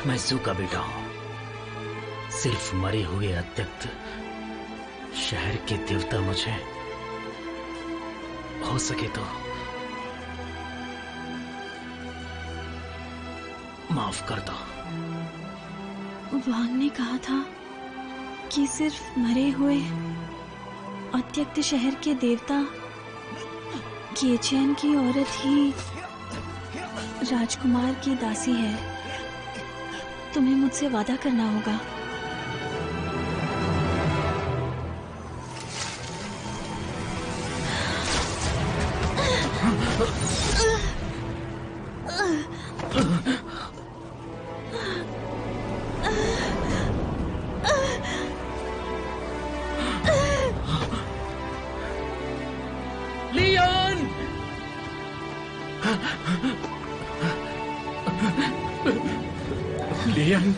मैं जू का बेटा हूं। सिर्फ मरे हुए अत्यक्त शहर के देवता मुझे हो सके तो माफ कर दो। वांग ने कहा था कि सिर्फ मरे हुए अत्यक्त शहर के देवता गेचेन की औरत ही राजकुमार की दासी है। तुम्हें मुझसे वादा करना होगा। लियन! लियन!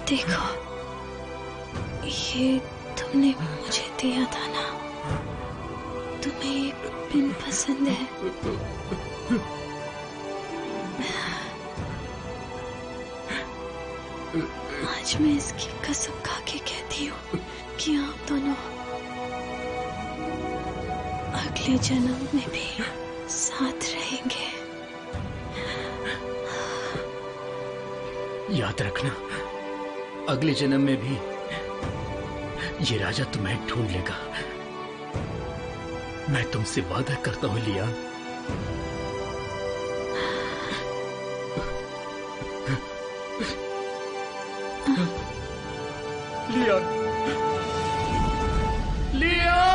देखो, ये तुमने मुझे दिया था ना। तुम्हें ये पिन पसंद है। आज मैं इसकी कसम खा के कहती हूँ कि आप दोनों अगले जन्म में भी साथ रहेंगे। याद रखना, अगले जन्म में भी ये राजा तुम्हें ढूंढ लेगा। मैं तुमसे वादा करता हूं लियान। Lian, Lian.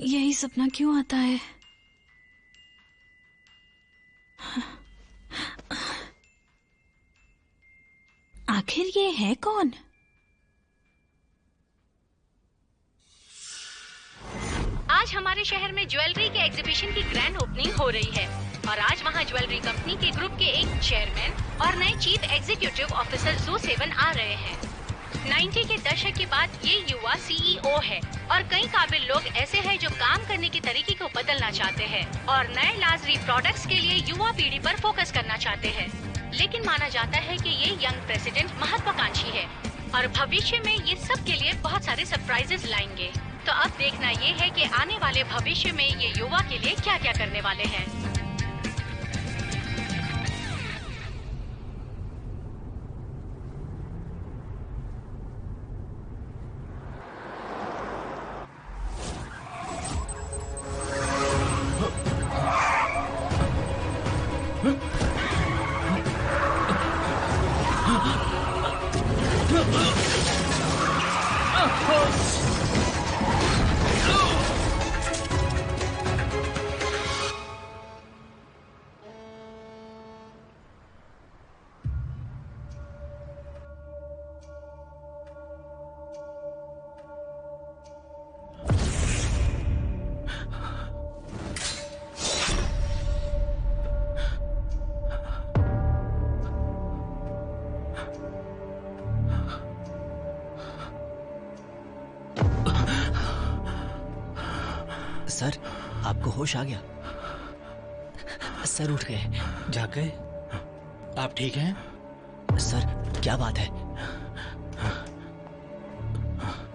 यही सपना क्यों आता है? आखिर ये है कौन? आज हमारे शहर में ज्वेलरी के एग्जीबिशन की ग्रैंड ओपनिंग हो रही है और आज वहां ज्वेलरी कंपनी के ग्रुप के एक चेयरमैन और नए चीफ एग्जीक्यूटिव ऑफिसर ज़ू सेवन आ रहे हैं। 90 के दशक के बाद ये युवा सीईओ है और कई काबिल लोग ऐसे हैं जो काम करने के तरीके को बदलना चाहते हैं और नए लाजरी प्रोडक्ट्स के लिए युवा पीढ़ी पर फोकस करना चाहते हैं। लेकिन माना जाता है कि ये यंग प्रेसिडेंट महत्वाकांक्षी है और भविष्य में ये सब के लिए बहुत सारे सरप्राइजेस लाएंगे। तो अब देखना ये है कि आने वाले भविष्य में ये युवा के लिए क्या क्या करने वाले हैं। सर, आपको होश आ गया? सर उठ गए। जाग गए? आप ठीक हैं? सर, क्या बात है?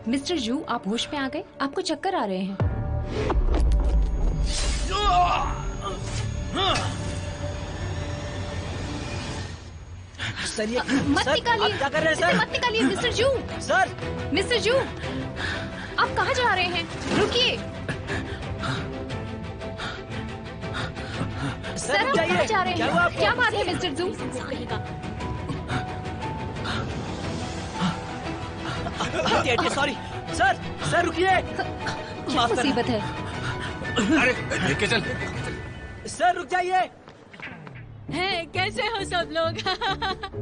मिस्टर जू, आप होश में आ गए? आपको चक्कर आ रहे हैं। सर, ये मत निकालिए। आप क्या कर रहे हैं सर? मत निकालिए मिस्टर जू। सर, मिस्टर जू, आप कहाँ जा रहे हैं? रुकिए। सर, आप कहाँ जा रहे हैं? क्या बात है मिस्टर जू? सॉरी सर, सर रुकिए। क्या मुसीबत है? अरे लेके चल। सर रुक जाइए। है, कैसे हो सब लोग?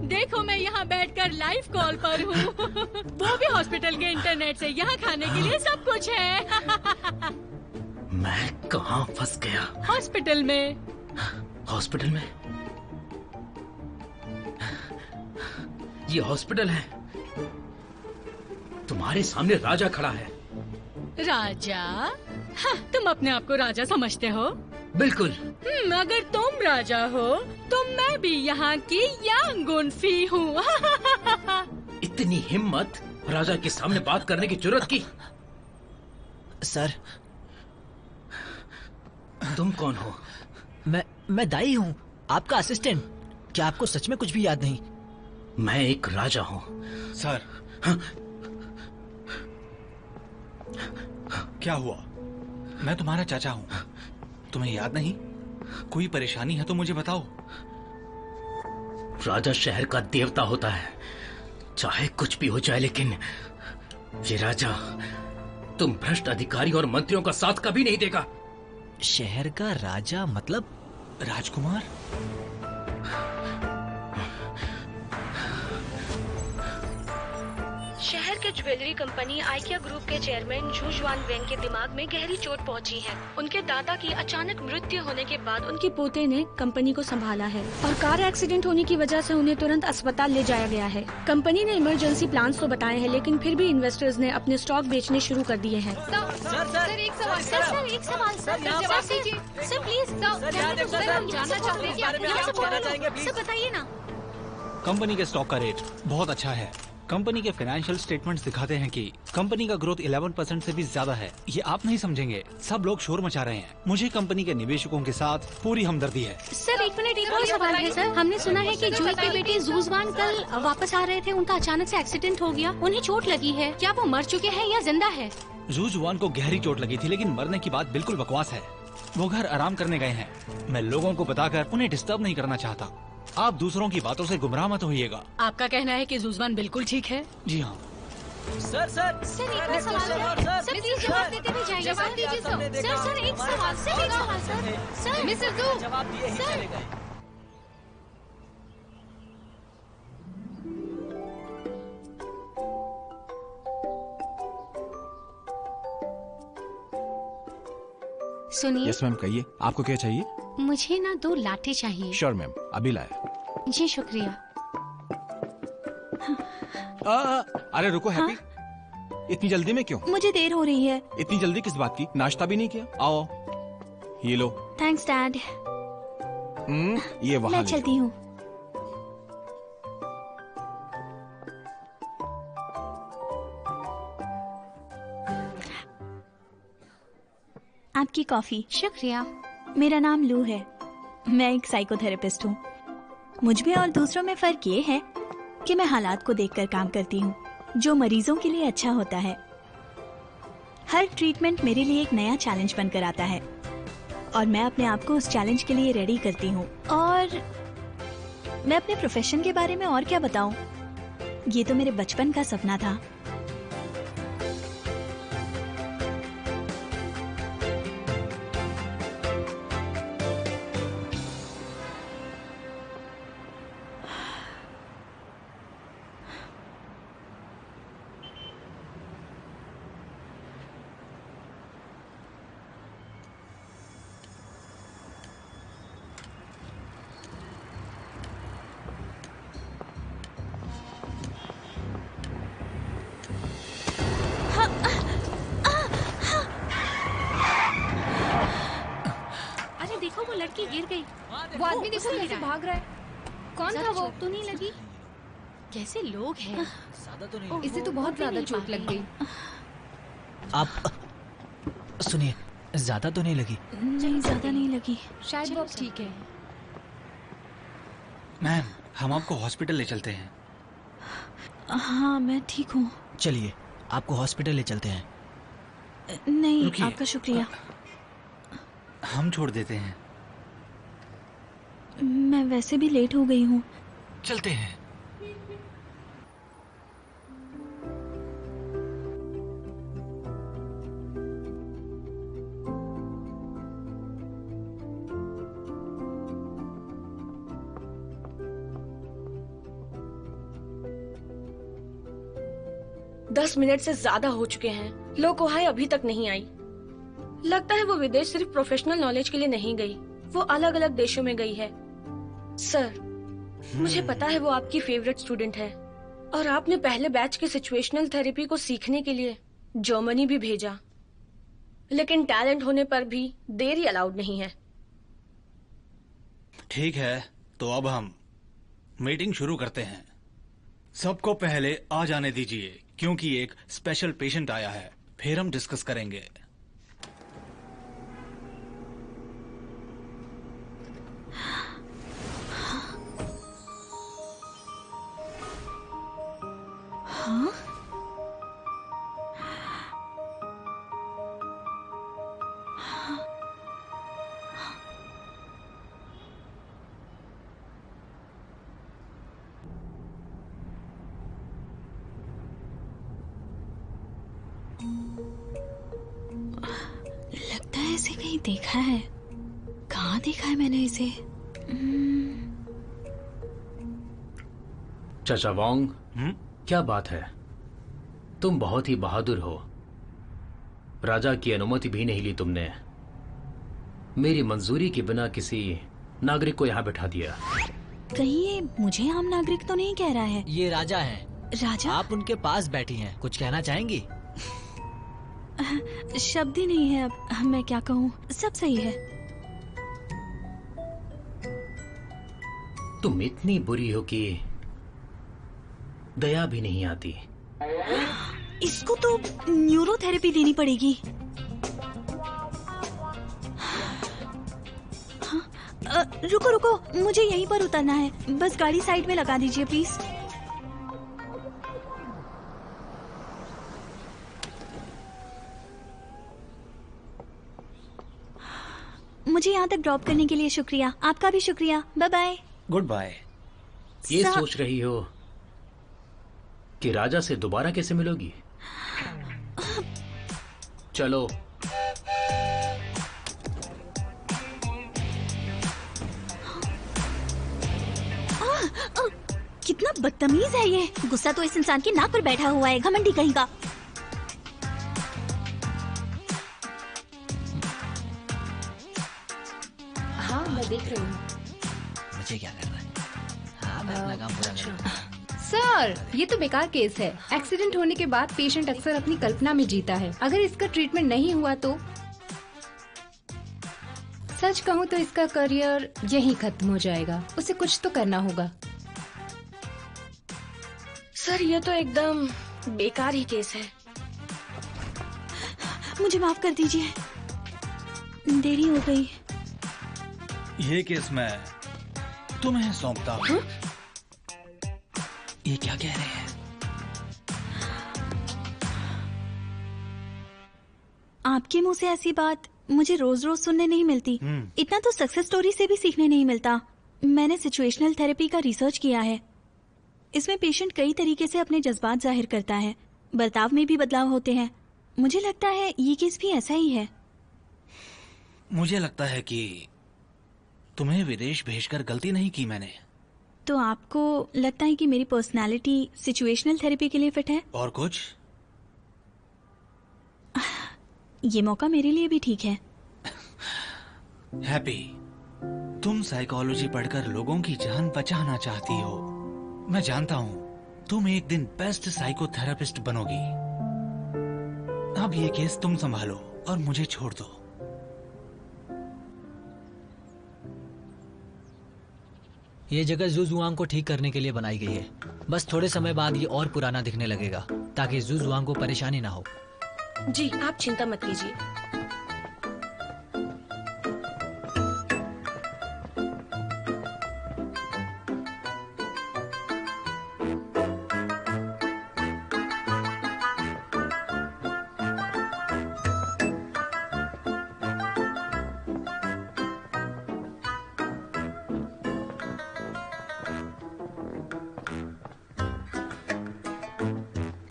देखो मैं यहाँ बैठकर लाइव कॉल पर हूँ। वो भी हॉस्पिटल के इंटरनेट से। यहाँ खाने के लिए सब कुछ है। मैं कहाँ फंस गया? हॉस्पिटल में। हॉस्पिटल में? ये हॉस्पिटल है। तुम्हारे सामने राजा खड़ा है। राजा? हाँ, तुम अपने आप को राजा समझते हो? बिल्कुल। अगर तुम राजा हो तो मैं भी यहाँ की यांगुन फी हूँ। इतनी हिम्मत राजा के सामने बात करने की जरूरत की? सर, तुम कौन हो? मैं दाई हूँ, आपका असिस्टेंट। क्या आपको सच में कुछ भी याद नहीं? मैं एक राजा हूँ। सर, हाँ? क्या हुआ? मैं तुम्हारा चाचा हूँ। तुम्हें याद नहीं? कोई परेशानी है तो मुझे बताओ। राजा शहर का देवता होता है, चाहे कुछ भी हो जाए। लेकिन ये राजा तुम भ्रष्ट अधिकारी और मंत्रियों का साथ कभी नहीं देगा। शहर का राजा मतलब? राजकुमार? शहर के ज्वेलरी कंपनी आइकिया ग्रुप के चेयरमैन जू जुआन वेंग के दिमाग में गहरी चोट पहुंची है। उनके दादा की अचानक मृत्यु होने के बाद उनके पोते ने कंपनी को संभाला है और कार एक्सीडेंट होने की वजह से उन्हें तुरंत अस्पताल ले जाया गया है। कंपनी ने इमरजेंसी प्लान्स तो बताए हैं, लेकिन फिर भी इन्वेस्टर्स ने अपने स्टॉक बेचने शुरू कर दिए हैं। सर एक सवाल सर प्लीज जानना चाहते हैं कि आप यहाँ से बताइए ना। कंपनी के स्टॉक का रेट बहुत अच्छा है। कंपनी के फाइनेंशियल स्टेटमेंट्स दिखाते हैं कि कंपनी का ग्रोथ 11% से भी ज्यादा है। ये आप नहीं समझेंगे, सब लोग शोर मचा रहे हैं। मुझे कंपनी के निवेशकों के साथ पूरी हमदर्दी है। सर एक मिनट, एक और सवाल है सर। हमने सुना है कि जूही के बेटे जूजवान कल वापस आ रहे थे, उनका अचानक से एक्सीडेंट हो गया, उन्हें चोट लगी है। क्या वो मर चुके हैं या जिंदा है? जूजवान को गहरी चोट लगी थी, लेकिन मरने की बात बिल्कुल बकवास है। वो घर आराम करने गए हैं। मैं लोगों को बताकर उन्हें डिस्टर्ब नहीं करना चाहता। आप दूसरों की बातों से गुमराह मत होइएगा। आपका कहना है कि जुजवान बिल्कुल ठीक है? जी हाँ। सर एक और सवाल है। सर प्लीज जवाब देते भी जाइए। जवाब दीजिए सर एक सवाल सर मिस्टर जू जवाब दिए ही चले गए। सुनिए। यस मैम, कहिए आपको क्या चाहिए? मुझे ना 2 लाटे चाहिए। श्योर मैम, अभी लाए। जी शुक्रिया। अरे रुको हैप्पी, इतनी जल्दी में क्यों? मुझे देर हो रही है। इतनी जल्दी किस बात की? नाश्ता भी नहीं किया? आओ ये लो। Thanks dad. ये वहाँ मैं ले चलती हूँ। आपकी कॉफी। शुक्रिया। मेरा नाम लू है। मैं एक साइकोथेरेपिस्ट हूँ। मुझ में और दूसरों में फर्क ये है कि मैं हालात को देखकर काम करती हूँ, जो मरीजों के लिए अच्छा होता है। हर ट्रीटमेंट मेरे लिए एक नया चैलेंज बनकर आता है और मैं अपने आप को उस चैलेंज के लिए रेडी करती हूँ। और मैं अपने प्रोफेशन के बारे में और क्या बताऊँ, ये तो मेरे बचपन का सपना था। लड़की गिर गई। वो आदमी देखो कैसे भाग रहा है। कौन था वो? तो नहीं लगी? कैसे लोग हैं? ज्यादा तो नहीं। इसे तो बहुत ज्यादा चोट लग गई। आप सुनिए, ज्यादा तो नहीं लगी? नहीं, ज्यादा नहीं लगी। शायद वो अब ठीक है। मैम, हम आपको हॉस्पिटल ले चलते हैं। हाँ मैं ठीक हूँ। चलिए आपको हॉस्पिटल ले चलते हैं। नहीं रुकिए। आपका शुक्रिया। हम छोड़ देते हैं। मैं वैसे भी लेट हो गई हूँ। चलते हैं। दस मिनट से ज्यादा हो चुके हैं। लोकोहाय अभी तक नहीं आई। लगता है वो विदेश सिर्फ प्रोफेशनल नॉलेज के लिए नहीं गई, वो अलग अलग देशों में गई है। सर, मुझे पता है वो आपकी फेवरेट स्टूडेंट है और आपने पहले बैच के सिचुएशनल थेरेपी को सीखने के लिए जर्मनी भी भेजा, लेकिन टैलेंट होने पर भी देरी अलाउड नहीं है। ठीक है, तो अब हम मीटिंग शुरू करते हैं। सबको पहले आ जाने दीजिए क्योंकि एक स्पेशल पेशेंट आया है, फिर हम डिस्कस करेंगे। हाँ? लगता है इसे कहीं देखा है। कहाँ देखा है मैंने इसे? चाचा वोंग, क्या बात है? तुम बहुत ही बहादुर हो। राजा की अनुमति भी नहीं ली तुमने। मेरी मंजूरी के बिना किसी नागरिक को यहाँ बैठा दिया। कहीं ये मुझे आम नागरिक तो नहीं कह रहा है? ये राजा हैं। राजा? आप उनके पास बैठी हैं, कुछ कहना चाहेंगी? शब्द ही नहीं है अब मैं क्या कहूँ। सब सही है। तुम इतनी बुरी हो कि दया भी नहीं आती। इसको तो न्यूरोथेरेपी देनी पड़ेगी। रुको रुको, मुझे यहीं पर उतरना है। बस गाड़ी साइड में लगा दीजिए प्लीज। मुझे यहाँ तक ड्रॉप करने के लिए शुक्रिया। आपका भी शुक्रिया। Bye bye. Goodbye. ये सोच रही हो कि राजा से दोबारा कैसे मिलोगी? चलो। कितना बदतमीज है ये। गुस्सा तो इस इंसान की नाक पर बैठा हुआ है, घमंडी कहीं का। हाँ मैं देख रही हूँ। मुझे क्या करना है? हाँ, मैं अपना काम पूरा करूँगा। सर, ये तो बेकार केस है। एक्सीडेंट होने के बाद पेशेंट अक्सर अपनी कल्पना में जीता है। अगर इसका ट्रीटमेंट नहीं हुआ तो सच कहूँ तो इसका करियर यहीं खत्म हो जाएगा। उसे कुछ तो करना होगा। सर ये तो एकदम बेकार ही केस है। मुझे माफ कर दीजिए, देरी हो गई। ये केस मैं तुम्हें सौंपता हूँ। ये क्या कह रहे हैं? आपके मुंह से ऐसी बात मुझे रोज रोज सुनने नहीं मिलती। इतना तो सक्सेस स्टोरी से भी सीखने नहीं मिलता। मैंने सिचुएशनल थेरेपी का रिसर्च किया है। इसमें पेशेंट कई तरीके से अपने जज्बात जाहिर करता है, बर्ताव में भी बदलाव होते हैं। मुझे लगता है ये केस भी ऐसा ही है। मुझे लगता है कि तुम्हें विदेश भेजकर गलती नहीं की मैंने। तो आपको लगता है कि मेरी पर्सनालिटी सिचुएशनल थेरेपी के लिए फिट है? और कुछ? ये मौका मेरे लिए भी ठीक है। हैप्पी, तुम साइकोलॉजी पढ़कर लोगों की जान बचाना चाहती हो। मैं जानता हूँ तुम एक दिन बेस्ट साइकोथेरेपिस्ट बनोगी। अब ये केस तुम संभालो और मुझे छोड़ दो। ये जगह जुजुआंग को ठीक करने के लिए बनाई गई है। बस थोड़े समय बाद ये और पुराना दिखने लगेगा ताकि जुजुआंग को परेशानी ना हो। जी आप चिंता मत कीजिए।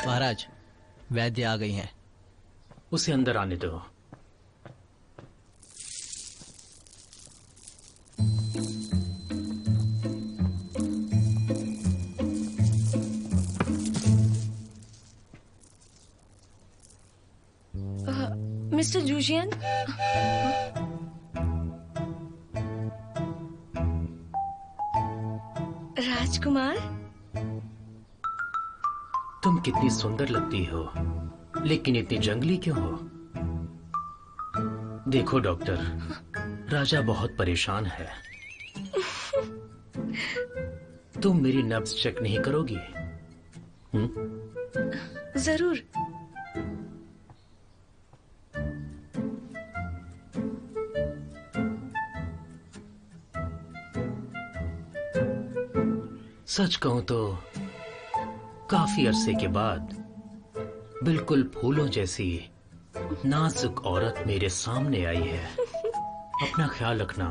महाराज, वैद्य आ गई हैं। उसे अंदर आने दो। मिस्टर जूजियन, राजकुमार, तुम कितनी सुंदर लगती हो, लेकिन इतनी जंगली क्यों हो? देखो डॉक्टर, राजा बहुत परेशान है। तुम मेरी नब्ज चेक नहीं करोगी? जरूर। सच कहूं तो काफी अरसे के बाद बिल्कुल फूलों जैसी नाजुक औरत मेरे सामने आई है। अपना ख्याल रखना।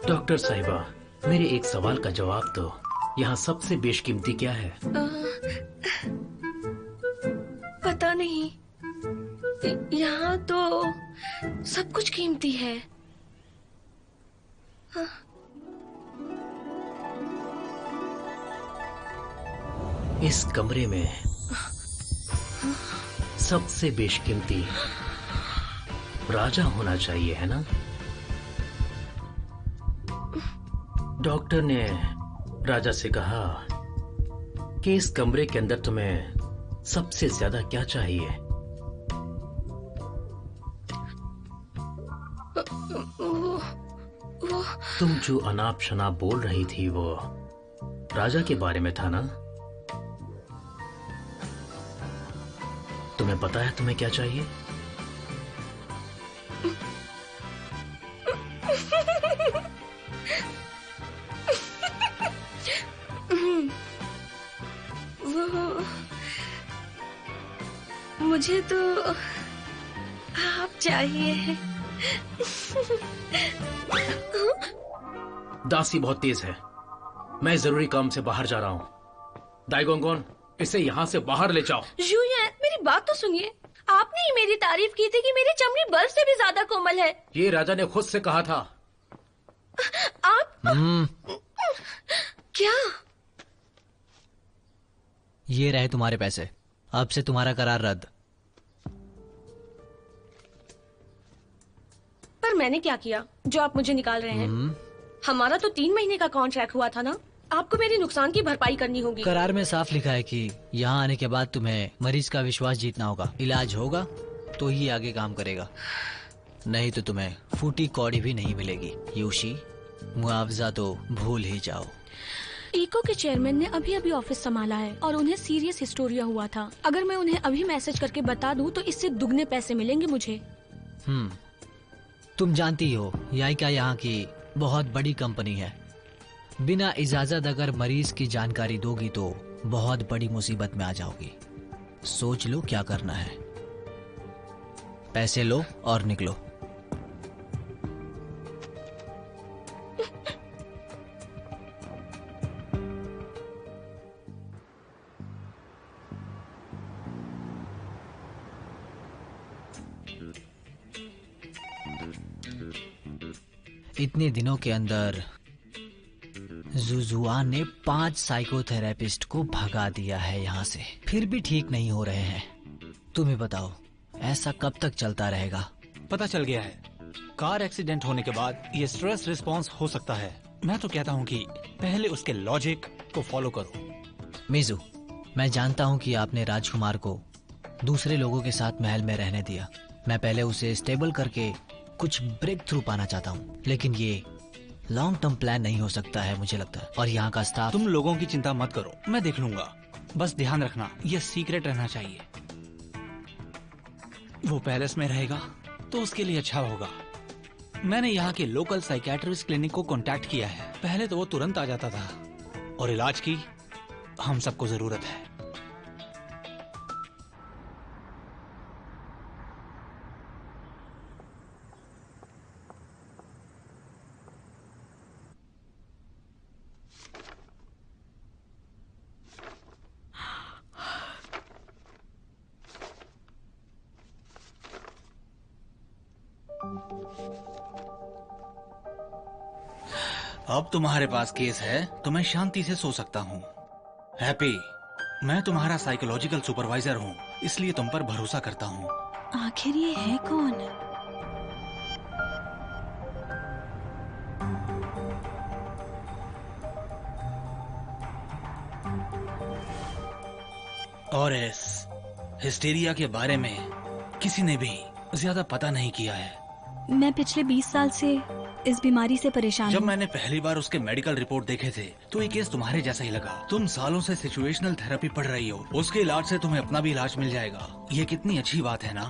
डॉक्टर साहिबा, मेरे एक सवाल का जवाब दो। यहाँ सबसे बेशकीमती क्या है? पता नहीं, यहाँ तो सब कुछ कीमती है। इस कमरे में सबसे बेशकीमती राजा होना चाहिए, है ना? डॉक्टर ने राजा से कहा कि इस कमरे के अंदर तुम्हें सबसे ज्यादा क्या चाहिए? तुम जो अनाप शनाप बोल रही थी वो राजा के बारे में था ना? तुम्हें पता है तुम्हें क्या चाहिए? मुझे तो आप चाहिए। दासी बहुत तेज है। मैं जरूरी काम से बाहर जा रहा हूँ। दाइगोंगोन, इसे यहाँ से बाहर ले जाओ। जुयन, मेरी बात तो सुनिए। आपने ही मेरी तारीफ की थी कि मेरी चमड़ी बर्फ से भी ज्यादा कोमल है। ये राजा ने खुद से कहा था। आप क्या? ये रहे तुम्हारे पैसे। अब से तुम्हारा करार रद्द। पर मैंने क्या किया जो आप मुझे निकाल रहे हैं? हमारा तो 3 महीने का कॉन्ट्रैक्ट हुआ था ना। आपको मेरी नुकसान की भरपाई करनी होगी। करार में साफ लिखा है कि यहाँ आने के बाद तुम्हें मरीज का विश्वास जीतना होगा। इलाज होगा तो ही आगे काम करेगा, नहीं तो तुम्हें फूटी कौड़ी भी नहीं मिलेगी। यूशी, मुआवजा तो भूल ही जाओ। इको के चेयरमैन ने अभी अभी ऑफिस संभाला है और उन्हें सीरियस हिस्टोरिया हुआ था। अगर मैं उन्हें अभी मैसेज करके बता दूं तो इससे दुगने पैसे मिलेंगे मुझे। तुम जानती हो याइका यहाँ की बहुत बड़ी कंपनी है। बिना इजाजत अगर मरीज की जानकारी दोगी तो बहुत बड़ी मुसीबत में आ जाओगी। सोच लो क्या करना है। पैसे लो और निकलो। इतने दिनों के अंदर जुजुआन ने 5 साइकोथेरेपिस्ट को भगा दिया है यहाँ से, फिर भी ठीक नहीं हो रहे हैं। तुम्हें बताओ ऐसा कब तक चलता रहेगा? पता चल गया है, कार एक्सीडेंट होने के बाद ये स्ट्रेस रिस्पॉन्स हो सकता है। मैं तो कहता हूँ कि पहले उसके लॉजिक को फॉलो करो। मिजू, मैं जानता हूँ कि आपने राजकुमार को दूसरे लोगों के साथ महल में रहने दिया। मैं पहले उसे स्टेबल करके कुछ ब्रेक थ्रू पाना चाहता हूँ, लेकिन ये लॉन्ग टर्म प्लान नहीं हो सकता है मुझे लगता है। और यहाँ का स्टाफ। तुम लोगों की चिंता मत करो, मैं देख लूंगा। बस ध्यान रखना ये सीक्रेट रहना चाहिए। वो पैलेस में रहेगा तो उसके लिए अच्छा होगा। मैंने यहाँ के लोकल साइकियाट्रिस्ट क्लिनिक को कांटेक्ट किया है। पहले तो वो तुरंत आ जाता था, और इलाज की हम सबको जरूरत है। अब तुम्हारे पास केस है तो मैं शांति से सो सकता हूँ। हैप्पी, मैं तुम्हारा साइकोलॉजिकल सुपरवाइजर हूँ, इसलिए तुम पर भरोसा करता हूँ। आखिर ये है कौन? और इस हिस्टेरिया के बारे में किसी ने भी ज्यादा पता नहीं किया है। मैं पिछले 20 साल से इस बीमारी से परेशान जब हूँ। मैंने पहली बार उसके मेडिकल रिपोर्ट देखे थे तो ये केस तुम्हारे जैसा ही लगा। तुम सालों से सिचुएशनल थेरेपी पढ़ रही हो, उसके इलाज से तुम्हें अपना भी इलाज मिल जाएगा। ये कितनी अच्छी बात है ना?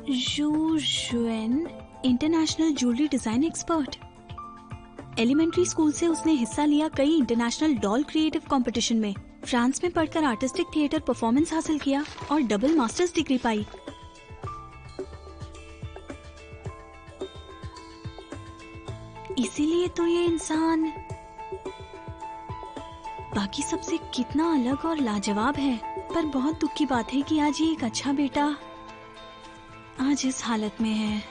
जू जुएन, international jewellery design expert. Elementary school से उसने हिस्सा लिया कई इंटरनेशनल डॉल क्रिएटिव कंपटीशन में। फ्रांस में पढ़कर आर्टिस्टिक थिएटर परफॉर्मेंस हासिल किया और डबल मास्टर्स डिग्री पाई। इसीलिए तो ये इंसान बाकी सबसे कितना अलग और लाजवाब है। पर बहुत दुख की बात है कि आज ये एक अच्छा बेटा आज इस हालत में है।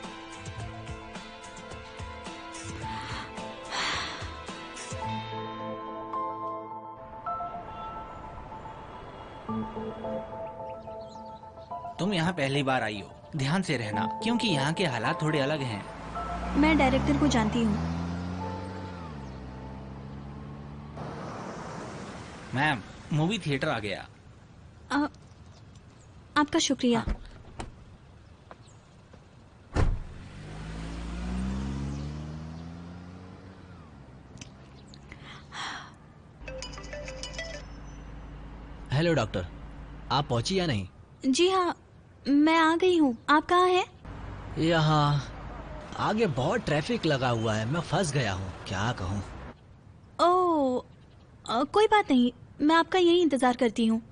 तुम यहाँ पहली बार आई हो, ध्यान से रहना क्योंकि यहाँ के हालात थोड़े अलग हैं। मैं डायरेक्टर को जानती हूँ। मैम, मूवी थिएटर आ गया। आपका शुक्रिया। हेलो डॉक्टर, आप पहुंची या नहीं? जी हाँ, मैं आ गई हूँ। आप कहाँ हैं? यहाँ आगे बहुत ट्रैफिक लगा हुआ है, मैं फंस गया हूँ, क्या कहूँ। ओह, कोई बात नहीं, मैं आपका यही इंतजार करती हूँ।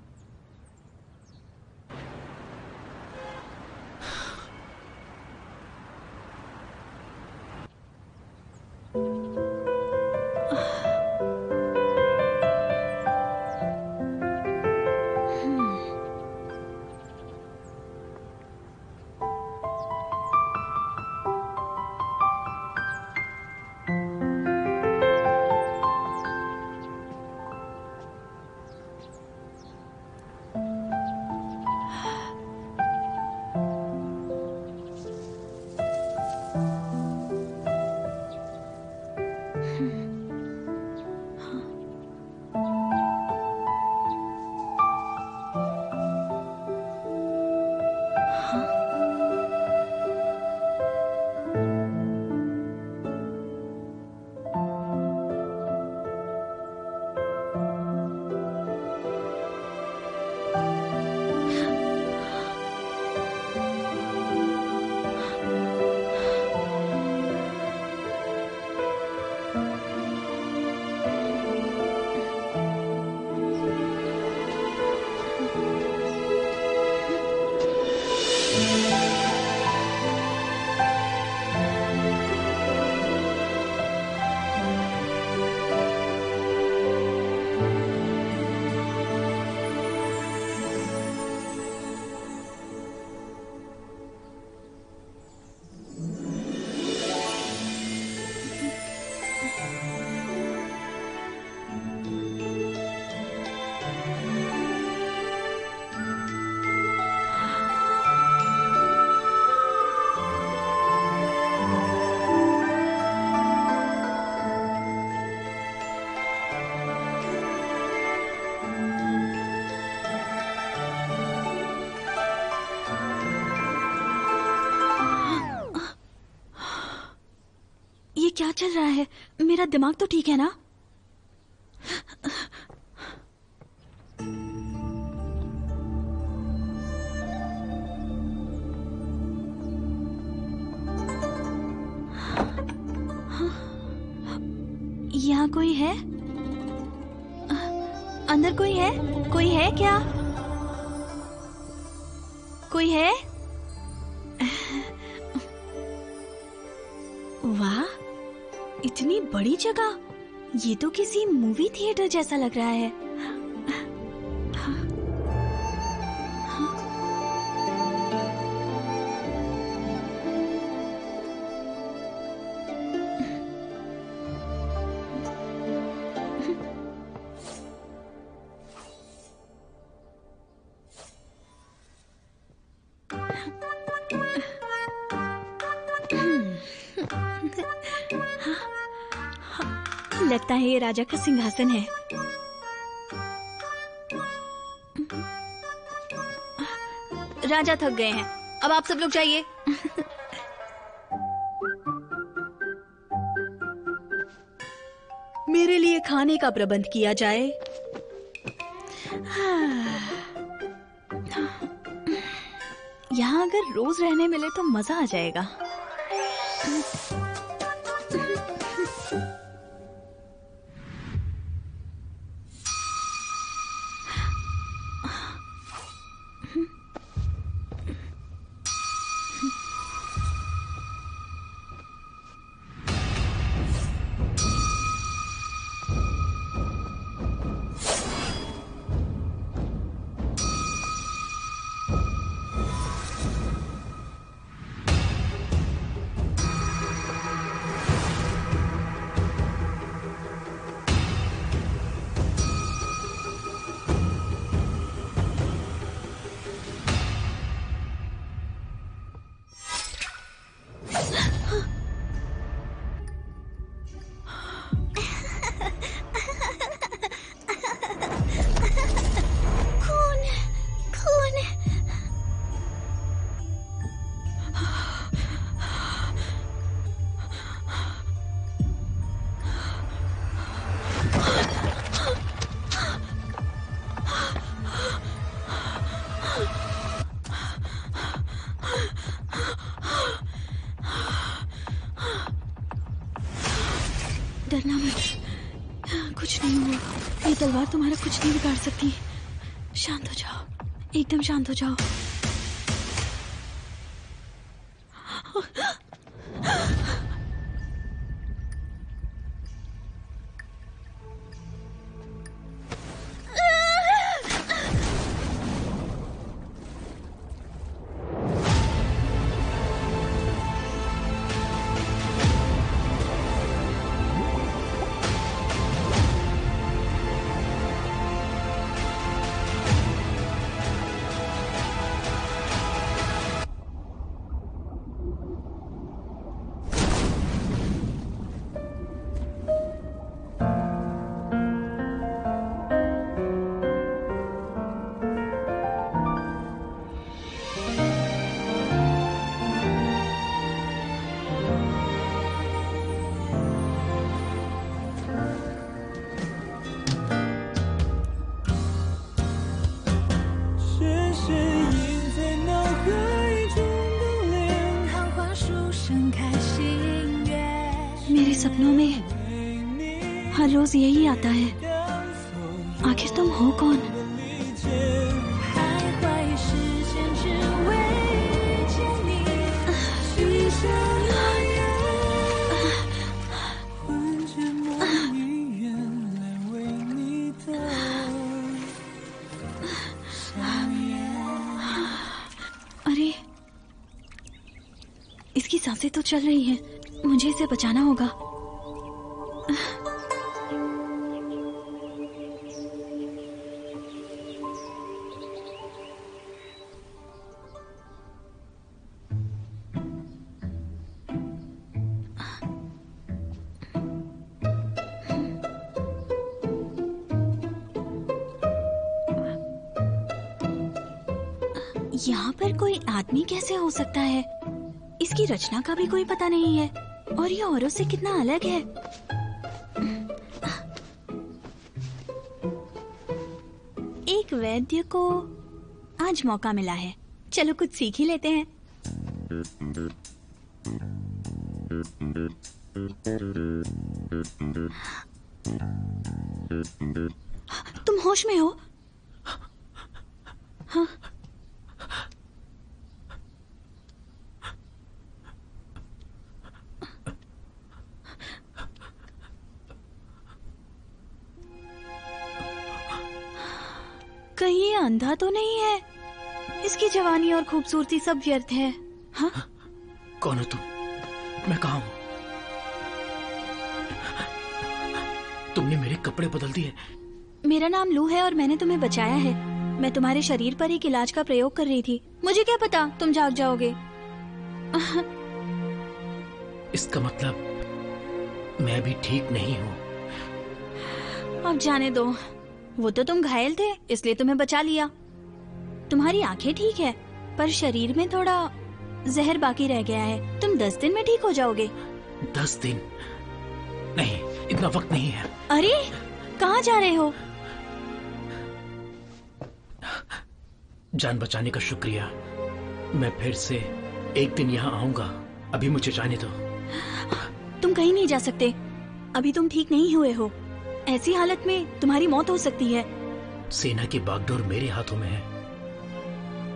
क्या चल रहा है? मेरा दिमाग तो ठीक है ना? यहाँ कोई है? अंदर कोई है? कोई है क्या? कोई है? वाह, इतनी बड़ी जगह! ये तो किसी मूवी थिएटर जैसा लग रहा है। लगता है ये राजा का सिंहासन है। राजा थक गए हैं, अब आप सब लोग जाइए। मेरे लिए खाने का प्रबंध किया जाए। यहाँ अगर रोज रहने मिले तो मजा आ जाएगा। तलवार तुम्हारा कुछ नहीं बिगाड़ सकती। शांत हो जाओ, एकदम शांत हो जाओ। मेरे सपनों में हर रोज यही आता है। आखिर तुम हो कौन? अरे, इसकी सांसें तो चल रही हैं। मुझे इसे बचाना होगा। यहाँ पर कोई आदमी कैसे हो सकता है? इसकी रचना का भी कोई पता नहीं है और ये औरों से कितना अलग है। एक वैद्य को आज मौका मिला है, चलो कुछ सीख ही लेते हैं। तुम होश में हो? हाँ। कहीं ये अंधा तो नहीं है? इसकी जवानी और खूबसूरती सब व्यर्थ है। हाँ? कौन हो तुम? मैं कहाँ हूँ? तुमने मेरे कपड़े बदल दिए। मेरा नाम लू है और मैंने तुम्हें बचाया है। मैं तुम्हारे शरीर पर एक इलाज का प्रयोग कर रही थी। मुझे क्या पता तुम जाग जाओगे। इसका मतलब मैं भी ठीक नहीं हूँ। अब जाने दो। वो तो तुम घायल थे इसलिए तुम्हें बचा लिया। तुम्हारी आंखें ठीक है पर शरीर में थोड़ा जहर बाकी रह गया है। तुम 10 दिन में ठीक हो जाओगे। 10 दिन? नहीं, इतना वक्त नहीं है। अरे, कहाँ जा रहे हो? जान बचाने का शुक्रिया। मैं फिर से एक दिन यहाँ आऊंगा। अभी मुझे जाने दो। तुम कहीं नहीं जा सकते। अभी तुम ठीक नहीं हुए हो। ऐसी हालत में तुम्हारी मौत हो सकती है। सेना की बागडोर मेरे हाथों में है।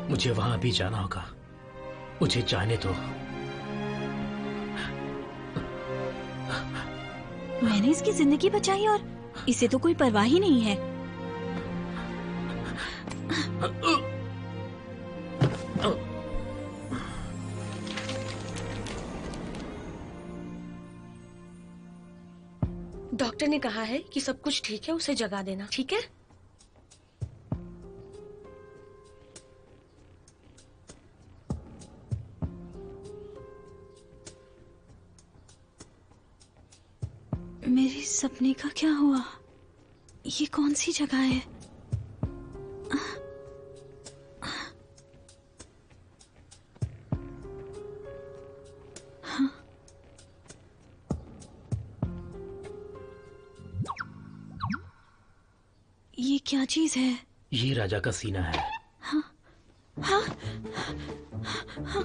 मुझे वहां भी जाना होगा। मुझे जाने दो। मैंने इसकी जिंदगी बचाई और इसे तो कोई परवाह ही नहीं है। डॉक्टर ने कहा है कि सब कुछ ठीक है, उसे जगा देना, ठीक है? मेरे सपने का क्या हुआ? ये कौन सी जगह है? हाँ। ये क्या चीज है? ये राजा का सीना है। हाँ, हाँ, हाँ।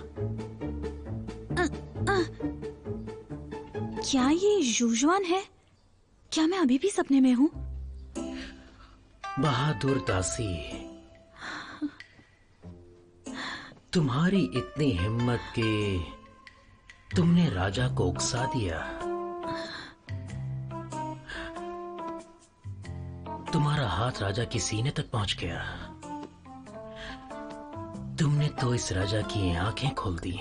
क्या ये यूजुआन है? क्या मैं अभी भी सपने में हूँ? बहादुर दासी, तुम्हारी इतनी हिम्मत कि तुमने राजा को उकसा दिया। तुम्हारा हाथ राजा की सीने तक पहुंच गया। तुमने तो इस राजा की आंखें खोल दी।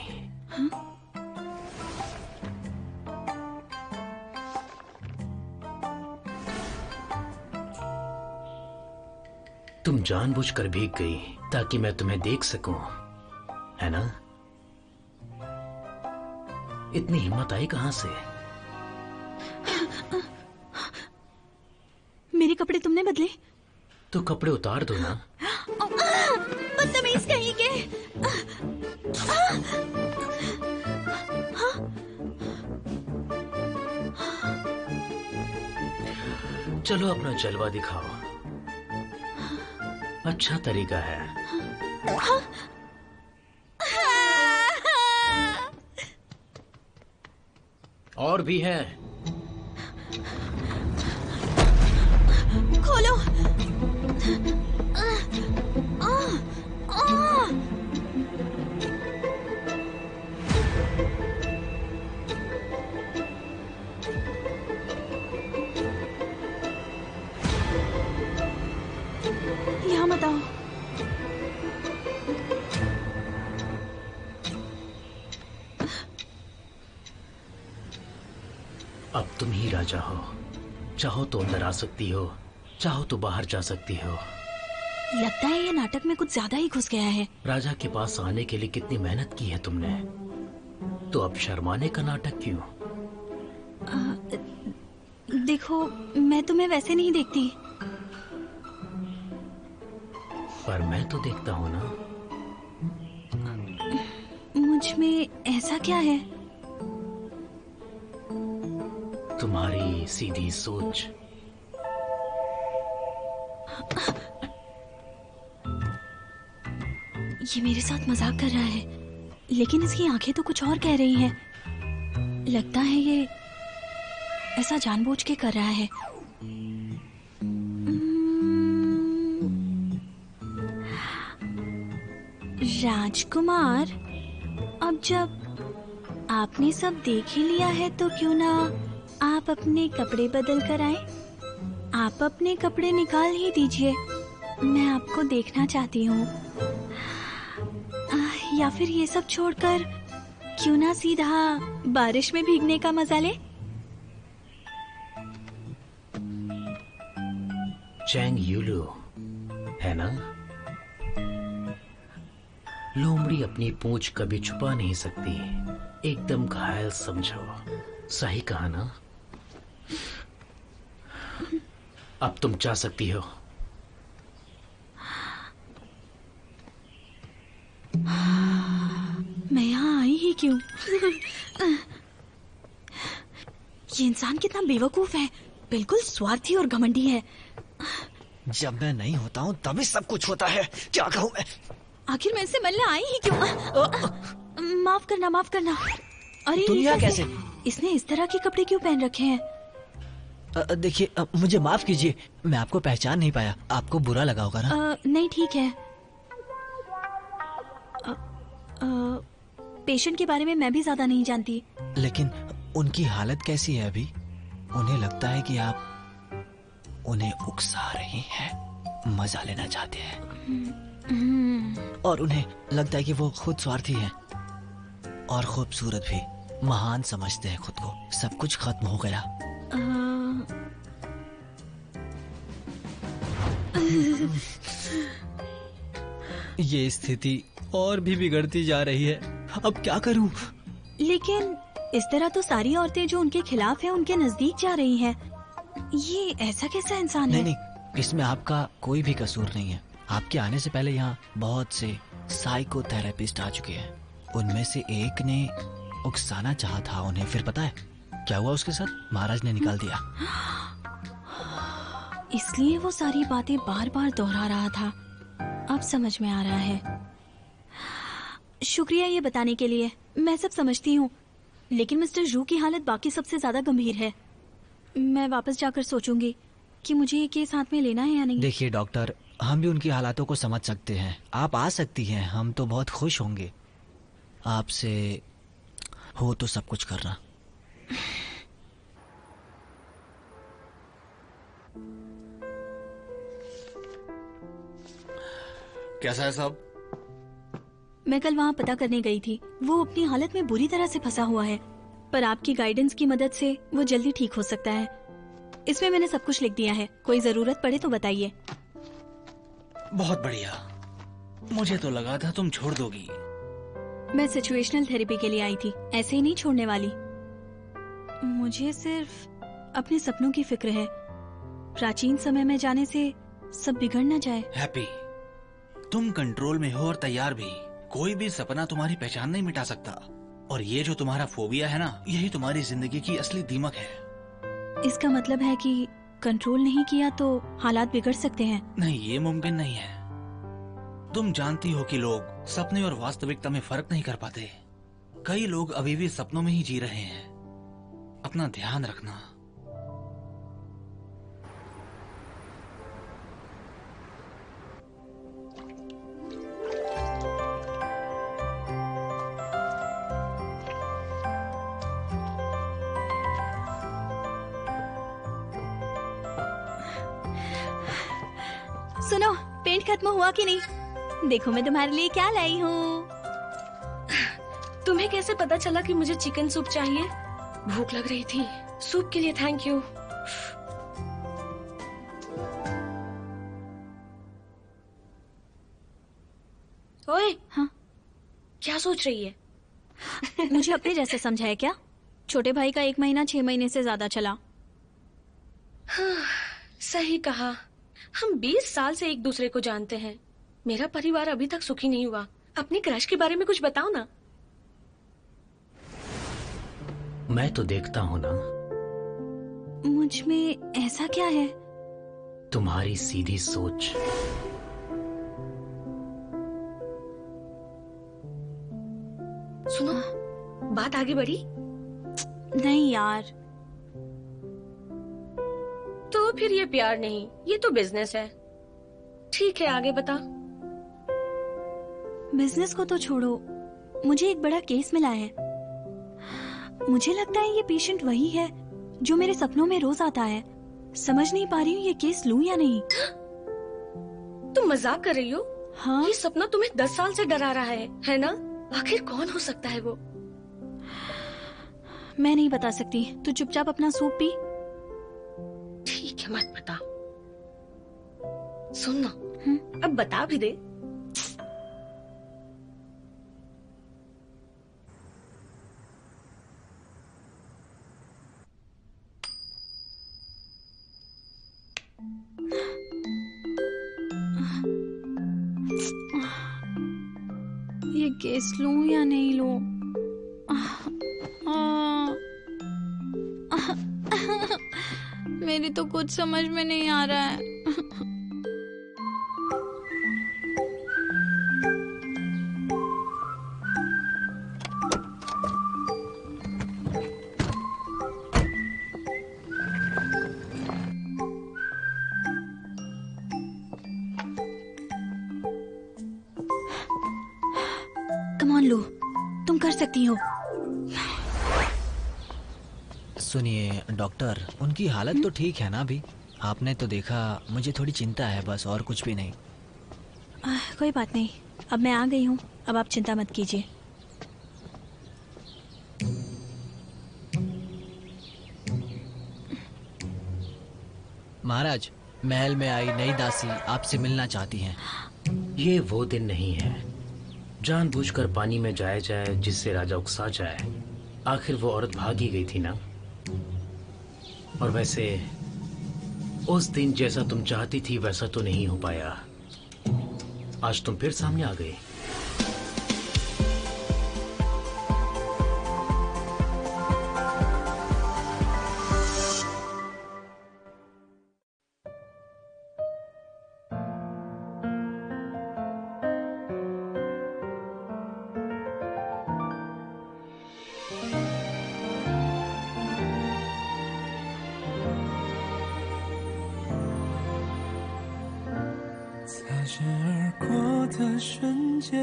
तुम जानबूझकर भीग गई ताकि मैं तुम्हें देख सकूं, है ना? इतनी हिम्मत आई कहां से? मेरे कपड़े तुमने बदले? तो कपड़े उतार दो ना। बदतमीज कहीं के। चलो अपना जलवा दिखाओ, अच्छा तरीका है। और भी है। खोलो। यहाँ मत आओ। अब तुम ही राजा हो। चाहो तो अंदर आ सकती हो, चाहो तो बाहर जा सकती हो। लगता है ये नाटक में कुछ ज्यादा ही घुस गया है। राजा के पास आने के लिए कितनी मेहनत की है तुमने, तो अब शर्माने का नाटक क्यों? देखो, मैं तुम्हें वैसे नहीं देखती। पर मैं तो देखता हूं ना। मुझ में ऐसा क्या है? तुम्हारी सीधी सोच। ये मेरे साथ मजाक कर रहा है, लेकिन इसकी आंखें तो कुछ और कह रही हैं। लगता है ये ऐसा जानबूझ के कर रहा है। राजकुमार, अब जब आपने सब देख ही लिया है तो क्यों ना आप अपने कपड़े बदल कर आए। आप अपने कपड़े निकाल ही दीजिए, मैं आपको देखना चाहती हूँ। या फिर ये सब छोड़कर क्यों ना सीधा बारिश में भीगने का मजा ले। चैंग यूलू, है ना? लोमड़ी अपनी पूंछ कभी छुपा नहीं सकती। एकदम घायल समझो। सही कहा ना? अब तुम जा सकती हो। मैं यहाँ आई ही क्यों? ये इंसान कितना बेवकूफ है, बिल्कुल स्वार्थी और घमंडी है। जब मैं नहीं होता हूँ तभी सब कुछ होता है। क्या कहूँ मैं? आखिर मैं इससे मिलने आई ही क्यों? माफ करना, माफ करना। अरे दुनिया कैसे? इसने इस तरह के कपड़े क्यों पहन रखे हैं? देखिए, मुझे माफ कीजिए, मैं आपको पहचान नहीं पाया। आपको बुरा लगा होगा ना? नहीं, ठीक है। पेशेंट के बारे में मैं भी ज्यादा नहीं जानती। लेकिन उनकी हालत कैसी है अभी? उन्हें लगता है कि आप उन्हें उकसा रही हैं, मजा लेना चाहते हैं। और उन्हें लगता है कि वो खुद स्वार्थी हैं और खूबसूरत भी। महान समझते हैं खुद को। सब कुछ खत्म हो गया। ये स्थिति और भी बिगड़ती जा रही है। अब क्या करूं? लेकिन इस तरह तो सारी औरतें जो उनके खिलाफ हैं उनके नजदीक जा रही हैं। ये ऐसा कैसा इंसान है? नहीं, इसमें आपका कोई भी कसूर नहीं है। आपके आने से पहले यहाँ बहुत से साइकोथेरेपिस्ट आ चुके हैं। उनमें से एक ने उकसाना चाहा था उन्हें। फिर पता है क्या हुआ उसके साथ? महाराज ने निकाल दिया। इसलिए वो सारी बातें बार बार दोहरा रहा था। अब समझ में आ रहा है। शुक्रिया ये बताने के लिए। मैं सब समझती हूँ, लेकिन मिस्टर जू की हालत बाकी सबसे ज्यादा गंभीर है। मैं वापस जाकर सोचूंगी। कि मुझे ये केस हाथ में लेना है या नहीं। देखिए डॉक्टर, हम भी उनकी हालातों को समझ सकते हैं। आप आ सकती हैं, हम तो बहुत खुश होंगे। आपसे हो तो सब कुछ करना। कैसा है सब? मैं कल वहाँ पता करने गई थी। वो अपनी हालत में बुरी तरह से फंसा हुआ है, पर आपकी गाइडेंस की मदद से वो जल्दी ठीक हो सकता है। इसमें मैंने सब कुछ लिख दिया है, कोई जरूरत पड़े तो बताइए। बहुत बढ़िया। मुझे तो लगा था तुम छोड़ दोगी। मैं सिचुएशनल थेरेपी के लिए आई थी, ऐसे ही नहीं छोड़ने वाली। मुझे सिर्फ अपने सपनों की फिक्र है। प्राचीन समय में जाने से सब बिगड़ न जाए। हैप्पी, तुम कंट्रोल में हो और तैयार भी। कोई भी सपना तुम्हारी पहचान नहीं मिटा सकता। और ये जो तुम्हारा फोबिया है ना, यही तुम्हारी जिंदगी की असली दीमक है। इसका मतलब है कि कंट्रोल नहीं किया तो हालात बिगड़ सकते हैं। नहीं, ये मुमकिन नहीं है। तुम जानती हो कि लोग सपने और वास्तविकता में फर्क नहीं कर पाते। कई लोग अभी भी सपनों में ही जी रहे हैं। अपना ध्यान रखना। सुनो, पेंट खत्म हुआ कि नहीं? देखो मैं तुम्हारे लिए क्या लाई हूँ। तुम्हें कैसे पता चला कि मुझे चिकन सूप चाहिए? भूख लग रही थी। सूप के लिए थैंक यू। ओए, हाँ? क्या सोच रही है? मुझे अपने जैसे समझा है क्या? छोटे भाई का 1 महीना 6 महीने से ज्यादा चला। हाँ, सही कहा। हम 20 साल से एक दूसरे को जानते हैं। मेरा परिवार अभी तक सुखी नहीं हुआ। अपनी क्रश के बारे में कुछ बताओ ना। मैं तो देखता हूं ना। मुझ में ऐसा क्या है? तुम्हारी सीधी सोच। सुनो, बात आगे बढ़ी? नहीं यार। तो फिर ये प्यार नहीं, ये तो बिजनेस है। ठीक है, आगे बता। बिजनेस को तो छोड़ो, मुझे एक बड़ा केस मिला है। मुझे लगता है ये पेशेंट वही है जो मेरे सपनों में रोज आता है। समझ नहीं पा रही हूँ ये केस लूं या नहीं। तुम मजाक कर रही हो? हाँ? ये सपना तुम्हें 10 साल से डरा रहा है ना? आखिर कौन हो सकता है वो? मैं नहीं बता सकती। तू चुपचाप अपना सूप पी। ठीक है, मत बता। सुन ना, अब बता भी दे। ये केस लूं या नहीं लूं? मेरी तो कुछ समझ में नहीं आ रहा है। कम ऑन लो, तुम कर सकती हो। सुनिए डॉक्टर, उनकी हालत तो ठीक है ना अभी? आपने तो देखा, मुझे थोड़ी चिंता है बस, और कुछ भी नहीं। कोई बात नहीं, अब मैं आ गई हूँ। अब आप चिंता मत कीजिए। महाराज, महल में आई नई दासी आपसे मिलना चाहती हैं। ये वो दिन नहीं है जानबूझकर पानी में जाया जाए जिससे राजा उकसा जाए। आखिर वो औरत भाग ही गई थी ना। और वैसे उस दिन जैसा तुम चाहती थी वैसा तो नहीं हो पाया। आज तुम फिर सामने आ गए। 擦身而过的瞬间，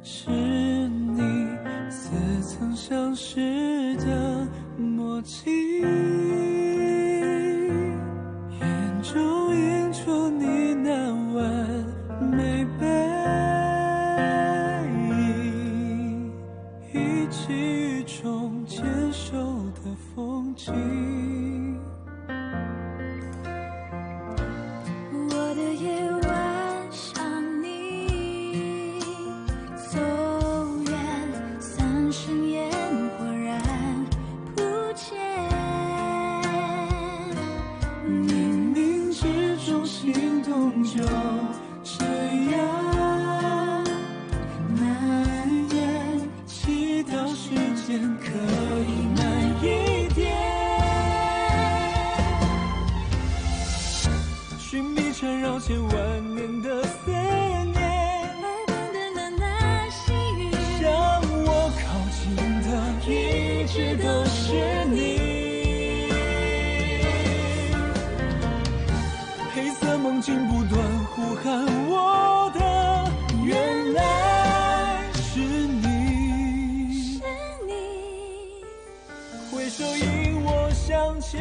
是你似曾相识的默契，眼中映出你那完美背影，一起雨中牵手的风景。我的夜晚想你，走远三生烟火然不见，冥冥之中心动就这样蔓延，祈祷时间可以慢一点，寻觅缠绕千万年的思念，而等的那细雨，向我靠近的一直都是你。黑色梦境不断呼喊我的，原来是你，是你。挥手引我向前。